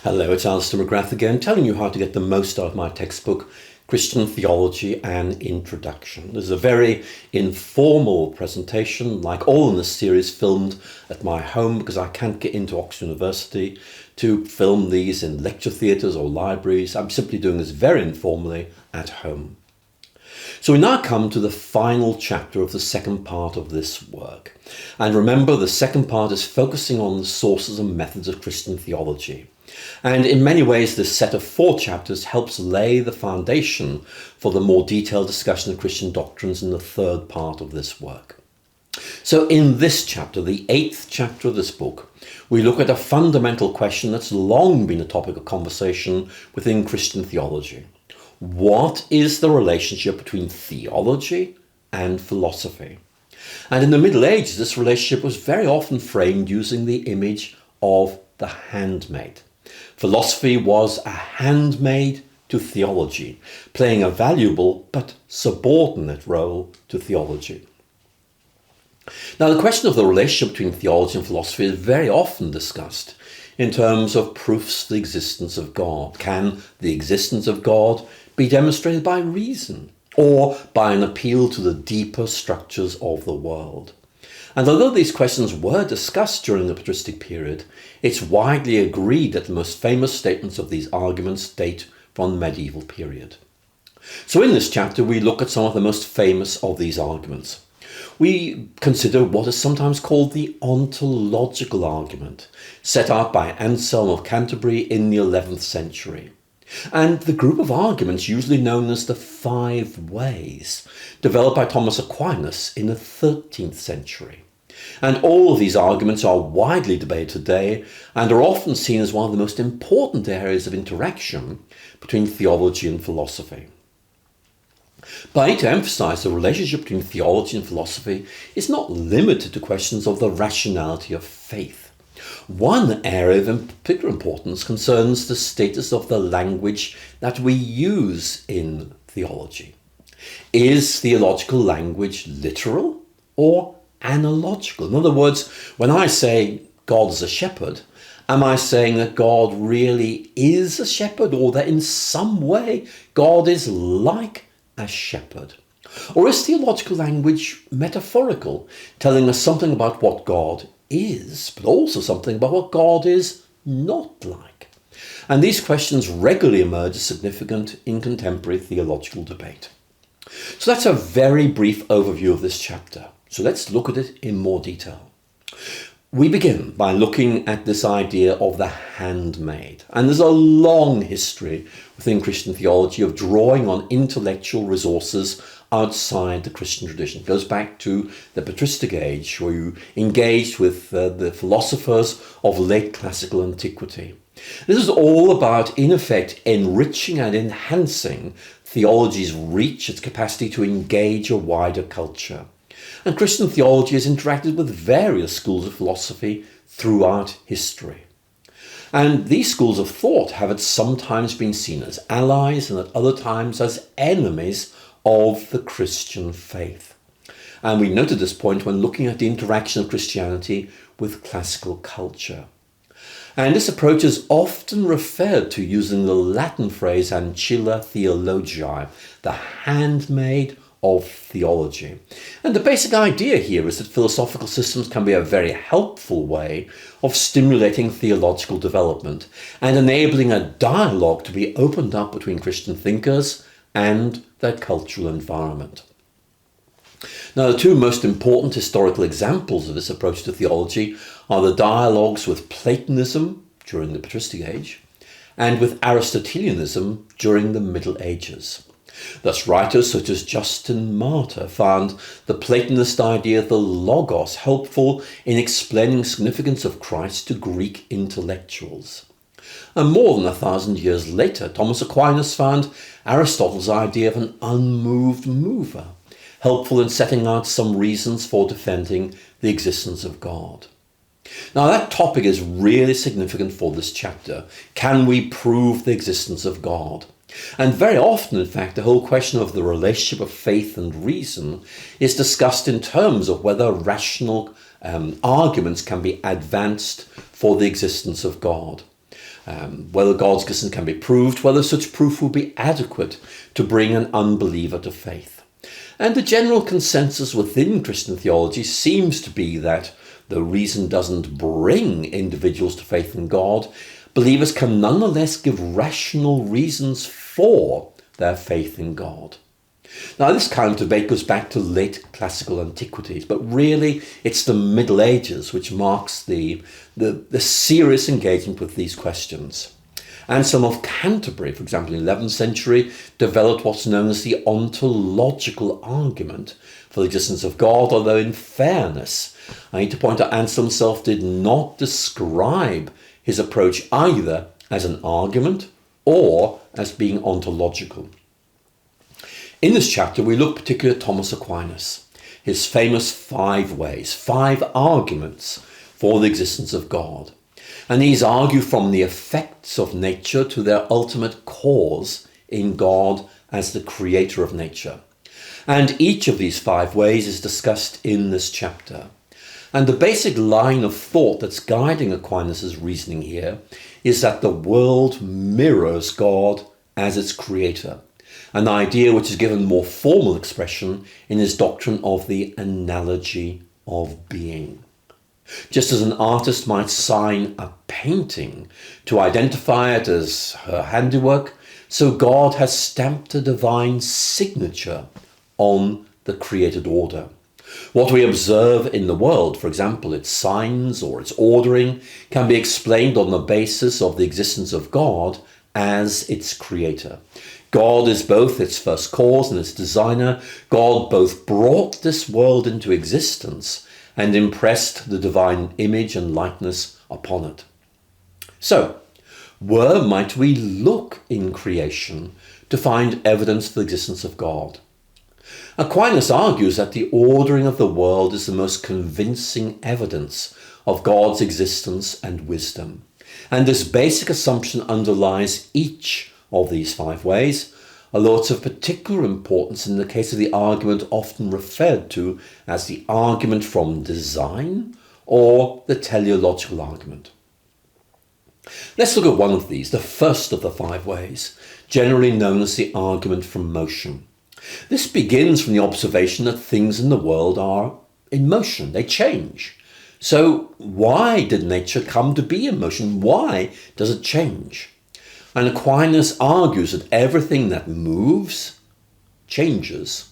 Hello, it's Alister McGrath again, telling you how to get the most out of my textbook, Christian Theology and Introduction. This is a very informal presentation, like all in this series, filmed at my home because I can't get into Oxford University to film these in lecture theatres or libraries. I'm simply doing this very informally at home. So we now come to the final chapter of the second part of this work. And remember, the second part is focusing on the sources and methods of Christian theology. And in many ways, this set of 4 chapters helps lay the foundation for the more detailed discussion of Christian doctrines in the third part of this work. So in this chapter, the 8th chapter of this book, we look at a fundamental question that's long been a topic of conversation within Christian theology. What is the relationship between theology and philosophy? And in the Middle Ages, this relationship was very often framed using the image of the handmaid. Philosophy was a handmaid to theology, playing a valuable but subordinate role to theology. Now, the question of the relationship between theology and philosophy is very often discussed in terms of proofs of the existence of God. Can the existence of God be demonstrated by reason or by an appeal to the deeper structures of the world? And although these questions were discussed during the patristic period, it's widely agreed that the most famous statements of these arguments date from the medieval period. So in this chapter, we look at some of the most famous of these arguments. We consider what is sometimes called the ontological argument, set out by Anselm of Canterbury in the 11th century. And the group of arguments usually known as the 5 ways, developed by Thomas Aquinas in the 13th century. And all of these arguments are widely debated today and are often seen as one of the most important areas of interaction between theology and philosophy. But I need to emphasize the relationship between theology and philosophy is not limited to questions of the rationality of faith. One area of particular importance concerns the status of the language that we use in theology. Is theological language literal or analogical? In other words, when I say God is a shepherd, am I saying that God really is a shepherd, or that in some way God is like a shepherd? Or is theological language metaphorical, telling us something about what God is, but also something about what God is not like? And these questions regularly emerge as significant in contemporary theological debate. So that's a very brief overview of this chapter. So let's look at it in more detail. We begin by looking at this idea of the handmaid. And there's a long history within Christian theology of drawing on intellectual resources outside the Christian tradition. It goes back to the patristic age, where you engaged with the philosophers of late classical antiquity. This is all about, in effect, enriching and enhancing theology's reach, its capacity to engage a wider culture. And Christian theology has interacted with various schools of philosophy throughout history. And these schools of thought have at sometimes been seen as allies and at other times as enemies of the Christian faith. And we noted this point when looking at the interaction of Christianity with classical culture. And this approach is often referred to using the Latin phrase ancilla theologiae, the handmaid of theology. And the basic idea here is that philosophical systems can be a very helpful way of stimulating theological development and enabling a dialogue to be opened up between Christian thinkers and their cultural environment. Now, the 2 most important historical examples of this approach to theology are the dialogues with Platonism during the patristic age and with Aristotelianism during the Middle Ages. Thus, writers such as Justin Martyr found the Platonist idea of the logos helpful in explaining the significance of Christ to Greek intellectuals. And more than 1,000 years later, Thomas Aquinas found Aristotle's idea of an unmoved mover helpful in setting out some reasons for defending the existence of God. Now, that topic is really significant for this chapter. Can we prove the existence of God? And very often, in fact, the whole question of the relationship of faith and reason is discussed in terms of whether rational arguments can be advanced for the existence of God. whether God's existence can be proved, whether such proof will be adequate to bring an unbeliever to faith. And the general consensus within Christian theology seems to be that the reason doesn't bring individuals to faith in God. Believers can nonetheless give rational reasons for their faith in God. Now, this kind of debate goes back to late classical antiquities, but really it's the Middle Ages which marks the serious engagement with these questions. Anselm of Canterbury, for example, in the 11th century, developed what's known as the ontological argument for the existence of God, although in fairness, I need to point out Anselm himself did not describe his approach either as an argument or as being ontological. In this chapter, we look particularly at Thomas Aquinas, his famous 5 ways, 5 arguments for the existence of God. And these argue from the effects of nature to their ultimate cause in God as the creator of nature. And each of these 5 ways is discussed in this chapter. And the basic line of thought that's guiding Aquinas' reasoning here is that the world mirrors God as its creator, an idea which is given more formal expression in his doctrine of the analogy of being. Just as an artist might sign a painting to identify it as her handiwork, so God has stamped a divine signature on the created order. What we observe in the world, for example, its signs or its ordering, can be explained on the basis of the existence of God as its creator. God is both its first cause and its designer. God both brought this world into existence and impressed the divine image and likeness upon it. So, where might we look in creation to find evidence for the existence of God? Aquinas argues that the ordering of the world is the most convincing evidence of God's existence and wisdom. And this basic assumption underlies each of these 5 ways, although it's of particular importance in the case of the argument often referred to as the argument from design or the teleological argument. Let's look at one of these, the first of the 5 ways, generally known as the argument from motion. This begins from the observation that things in the world are in motion, they change. So why did nature come to be in motion? Why does it change? And Aquinas argues that everything that moves, changes,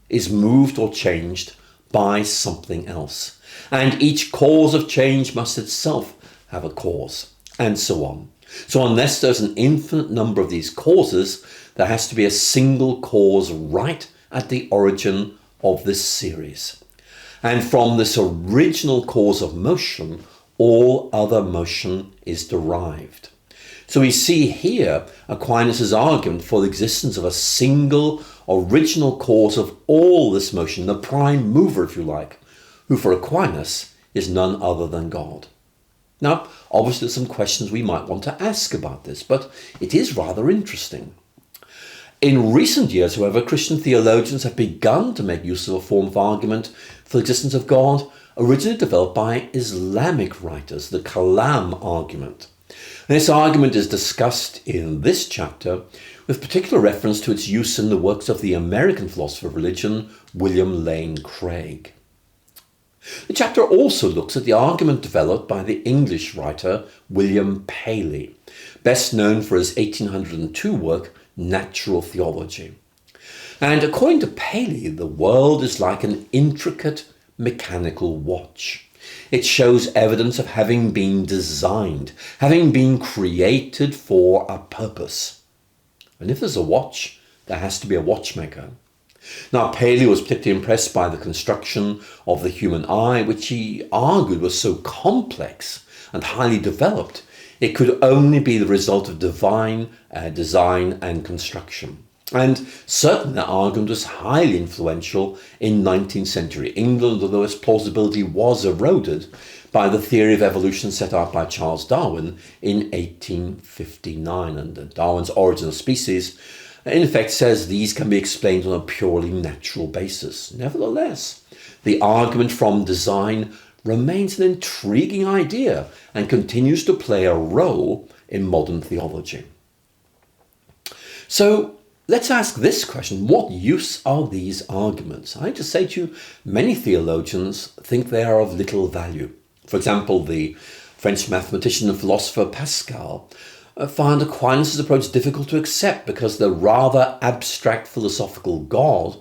is moved or changed by something else. And each cause of change must itself have a cause, and so on. So unless there's an infinite number of these causes, there has to be a single cause right at the origin of this series. And from this original cause of motion, all other motion is derived. So we see here Aquinas' argument for the existence of a single original cause of all this motion, the prime mover, if you like, who for Aquinas is none other than God. Now, obviously there's some questions we might want to ask about this, but it is rather interesting. In recent years, however, Christian theologians have begun to make use of a form of argument for the existence of God, originally developed by Islamic writers, the Kalam argument. And this argument is discussed in this chapter with particular reference to its use in the works of the American philosopher of religion, William Lane Craig. The chapter also looks at the argument developed by the English writer William Paley, best known for his 1802 work, Natural Theology. And according to Paley, the world is like an intricate mechanical watch. It shows evidence of having been designed, having been created for a purpose. And if there's a watch, there has to be a watchmaker. Now, Paley was particularly impressed by the construction of the human eye, which he argued was so complex and highly developed, it could only be the result of divine design and construction. And certainly that argument was highly influential in 19th century England, although its plausibility was eroded by the theory of evolution set out by Charles Darwin in 1859. And Darwin's Origin of Species, in effect, says these can be explained on a purely natural basis. Nevertheless, the argument from design remains an intriguing idea and continues to play a role in modern theology. So let's ask this question: what use are these arguments? I have to say to you, many theologians think they are of little value. For example, the French mathematician and philosopher Pascal found Aquinas' approach difficult to accept because the rather abstract philosophical God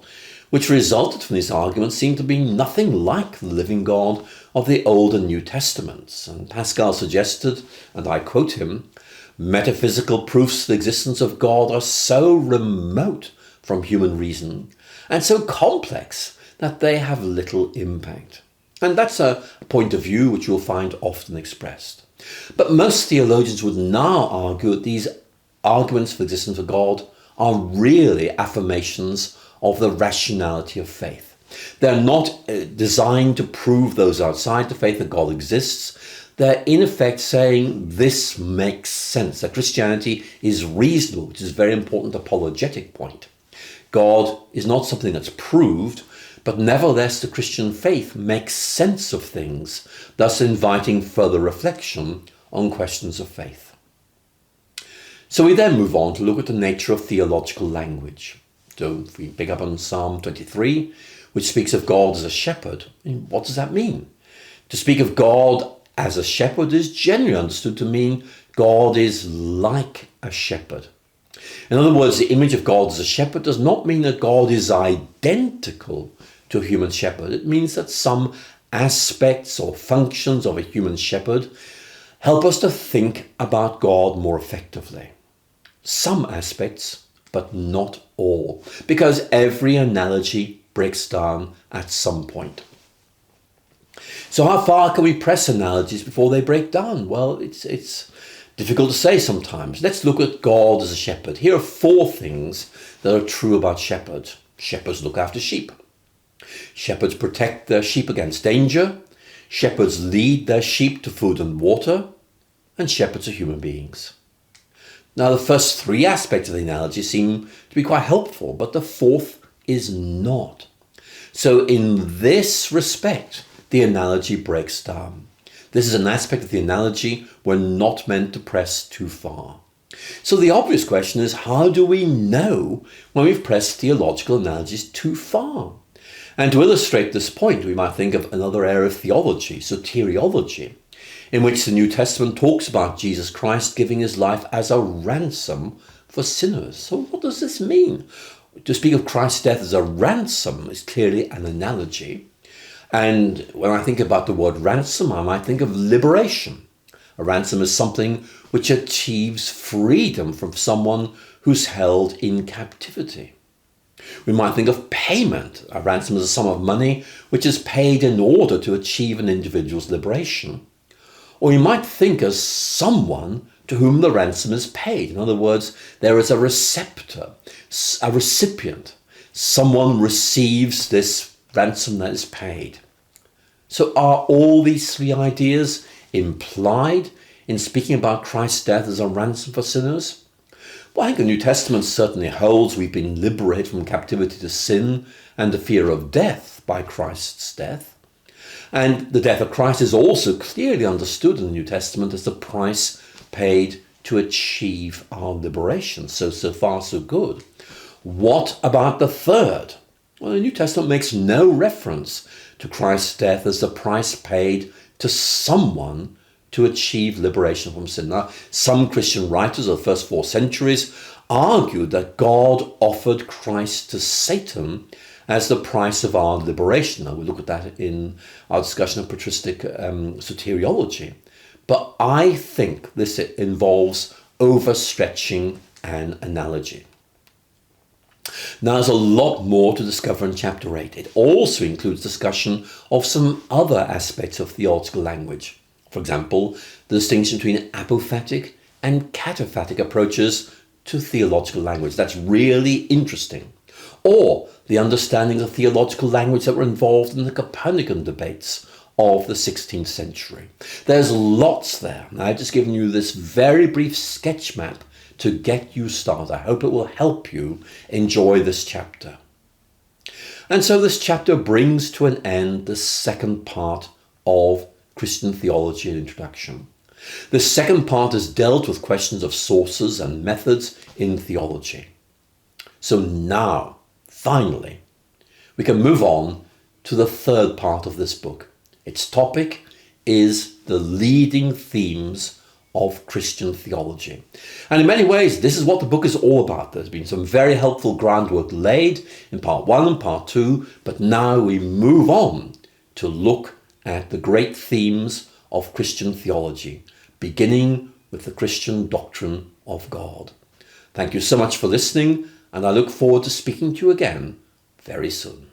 which resulted from these arguments seemed to be nothing like the living God of the Old and New Testaments. And Pascal suggested, and I quote him, "Metaphysical proofs of the existence of God are so remote from human reason and so complex that they have little impact." And that's a point of view which you'll find often expressed. But most theologians would now argue that these arguments for the existence of God are really affirmations of the rationality of faith. They're not designed to prove those outside the faith that God exists. They're in effect saying this makes sense, that Christianity is reasonable, which is a very important apologetic point. God is not something that's proved, but nevertheless the Christian faith makes sense of things, thus inviting further reflection on questions of faith. So we then move on to look at the nature of theological language. So if we pick up on Psalm 23, which speaks of God as a shepherd, what does that mean? To speak of God as a shepherd is generally understood to mean God is like a shepherd. In other words, the image of God as a shepherd does not mean that God is identical to a human shepherd. It means that some aspects or functions of a human shepherd help us to think about God more effectively. Some aspects, but not all, because every analogy breaks down at some point. So how far can we press analogies before they break down? Well, it's difficult to say sometimes. Let's look at God as a shepherd. Here are 4 things that are true about shepherds. Shepherds look after sheep. Shepherds protect their sheep against danger. Shepherds lead their sheep to food and water. And shepherds are human beings. Now, the first 3 aspects of the analogy seem to be quite helpful, but the 4th is not. So in this respect, the analogy breaks down. This is an aspect of the analogy we're not meant to press too far. So the obvious question is, how do we know when we've pressed theological analogies too far? And to illustrate this point, we might think of another area of theology, soteriology, in which the New Testament talks about Jesus Christ giving his life as a ransom for sinners. So what does this mean? To speak of Christ's death as a ransom is clearly an analogy. And when I think about the word ransom, I might think of liberation. A ransom is something which achieves freedom from someone who's held in captivity. We might think of payment. A ransom is a sum of money which is paid in order to achieve an individual's liberation. Or you might think of someone to whom the ransom is paid. In other words, there is a receptor, a recipient. Someone receives this ransom that is paid. So are all these 3 ideas implied in speaking about Christ's death as a ransom for sinners? Well, I think the New Testament certainly holds we've been liberated from captivity to sin and the fear of death by Christ's death. And the death of Christ is also clearly understood in the New Testament as the price paid to achieve our liberation. So far, so good. What about the 3rd? Well, the New Testament makes no reference to Christ's death as the price paid to someone to achieve liberation from sin. Now, some Christian writers of the first 4 centuries argued that God offered Christ to Satan as the price of our liberation. Now, we'll look at that in our discussion of patristic soteriology. But I think this involves overstretching an analogy. Now, there's a lot more to discover in chapter 8. It also includes discussion of some other aspects of theological language. For example, the distinction between apophatic and cataphatic approaches to theological language. That's really interesting. Or the understanding of theological language that were involved in the Copernican debates of the 16th century. There's lots there. I've just given you this very brief sketch map to get you started. I hope it will help you enjoy this chapter. And so this chapter brings to an end the second part of Christian Theology and Introduction. The second part has dealt with questions of sources and methods in theology. So now, finally, we can move on to the third part of this book. Its topic is the leading themes of Christian theology. And in many ways, this is what the book is all about. There's been some very helpful groundwork laid in part 1 and part 2, but now we move on to look at the great themes of Christian theology, beginning with the Christian doctrine of God. Thank you so much for listening, and I look forward to speaking to you again very soon.